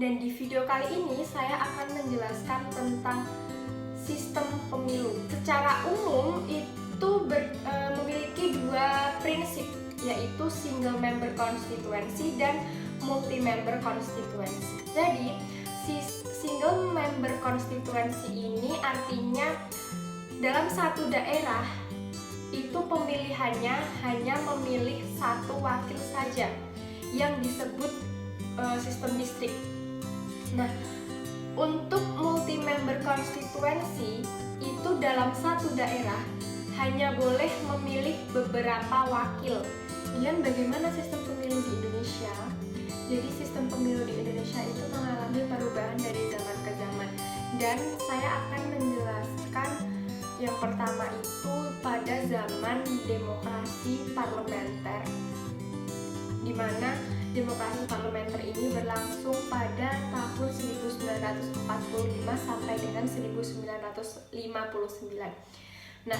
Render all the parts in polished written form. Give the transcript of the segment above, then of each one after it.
Dan di video kali ini saya akan menjelaskan tentang sistem pemilu. Secara umum itu memiliki dua prinsip, yaitu single member constituency dan multi member constituency. Jadi single member constituency ini artinya dalam satu daerah itu pemilihannya hanya memilih satu wakil saja yang disebut sistem distrik. Nah, untuk multi member constituency itu dalam satu daerah hanya boleh memilih beberapa wakil. Kemudian bagaimana sistem pemilu di Indonesia? Jadi sistem pemilu di Indonesia itu mengalami perubahan dari zaman ke zaman, dan saya akan menjelaskan yang pertama itu pada zaman demokrasi parlementer, di mana demokrasi parlementer ini berlangsung pada tahun 1945 sampai dengan 1959. Nah,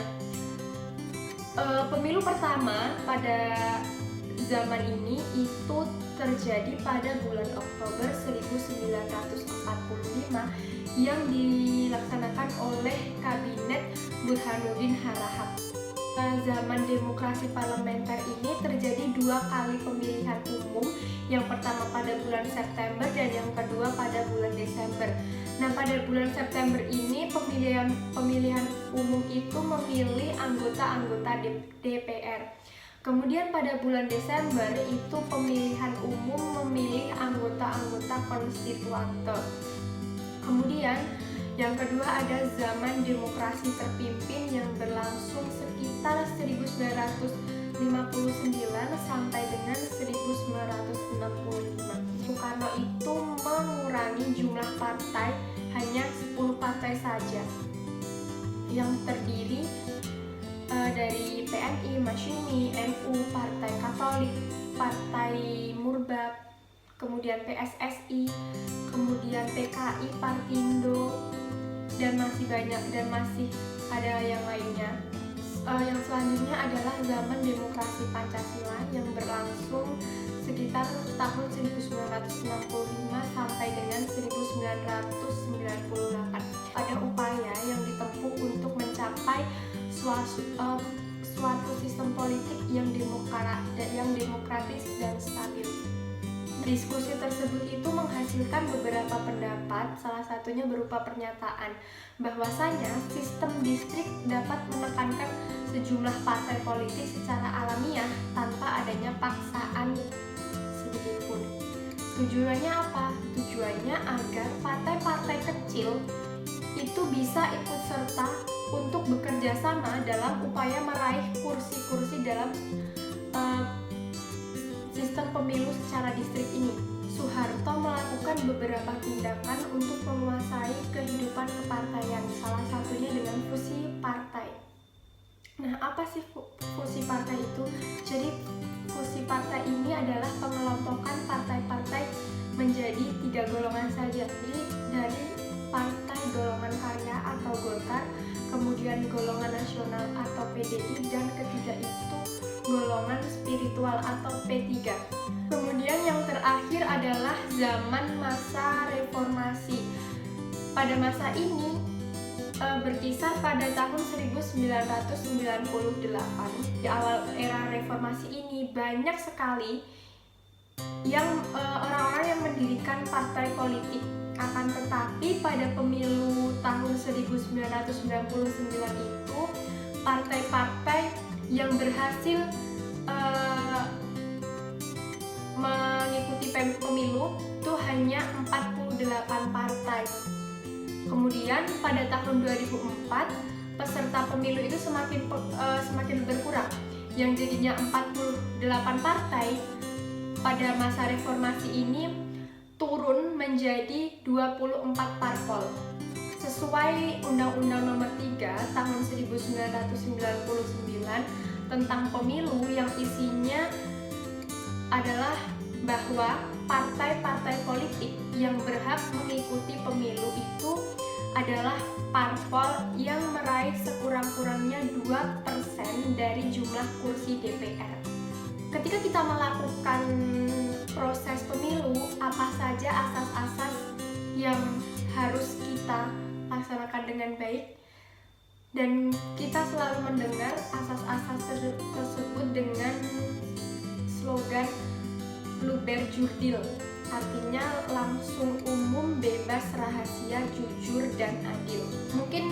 pemilu pertama pada zaman ini itu terjadi pada bulan Oktober 1945 yang dilaksanakan oleh Kabinet Burhanuddin Harahap. Zaman demokrasi parlementer ini terjadi dua kali pemilihan umum, yang pertama pada bulan September dan yang kedua pada bulan Desember. Nah, pada bulan September ini pemilihan umum itu memilih anggota-anggota DPR. Kemudian pada bulan Desember itu pemilihan umum memilih anggota-anggota konstituante. Kemudian yang kedua ada zaman demokrasi terpimpin yang berlangsung sekitar 1959 sampai dengan 1965. Soekarno itu mengurangi jumlah partai hanya 10 partai saja yang terdiri dari PNI, Masyumi, NU, Partai Katolik, Partai Murbab, kemudian PSSI, kemudian PKI, Partindo, dan masih banyak, dan masih ada yang lainnya. Yang selanjutnya adalah zaman demokrasi Pancasila yang berlangsung sekitar tahun 1965 sampai dengan 1998. Ada upaya yang ditempuh untuk mencapai suatu sistem politik yang demokratis dan stabil. Diskusi tersebut itu menghasilkan beberapa pendapat, salah satunya berupa pernyataan bahwasanya sistem distrik dapat menekankan sejumlah partai politik secara alamiah tanpa adanya paksaan sedikitpun. Tujuannya apa? Tujuannya agar partai-partai kecil itu bisa ikut serta untuk bekerja sama dalam upaya meraih kursi-kursi dalam sistem pemilu secara distrik ini. Soeharto melakukan beberapa tindakan untuk menguasai kehidupan kepartaian, salah satunya dengan fusi partai. Nah, apa sih fusi partai itu? Jadi fusi partai ini adalah pengelompokan partai-partai menjadi 3 golongan saja. Jadi dari partai golongan karya atau Golkar, kemudian golongan nasional atau PDI, dan ketiga itu golongan spiritual atau P3. Kemudian yang terakhir adalah zaman masa reformasi. Pada masa ini berkisar pada tahun 1998. Di awal era reformasi ini banyak sekali yang orang-orang yang mendirikan partai politik. Akan tetapi pada pemilu tahun 1999 itu partai-partai yang berhasil mengikuti pemilu itu hanya 48 partai. Kemudian pada tahun 2004 peserta pemilu itu semakin berkurang, yang jadinya 48 partai pada masa reformasi ini turun menjadi 24 parpol. Sesuai Undang-Undang Nomor 3 Tahun 1999 tentang pemilu, yang isinya adalah bahwa partai-partai politik yang berhak mengikuti pemilu itu adalah parpol yang meraih sekurang-kurangnya 2% dari jumlah kursi DPR. Ketika kita melakukan proses pemilu, apa saja asas-asas Dan kita selalu mendengar asas-asas tersebut dengan slogan luber jurdil, artinya langsung, umum, bebas, rahasia, jujur, dan adil. Mungkin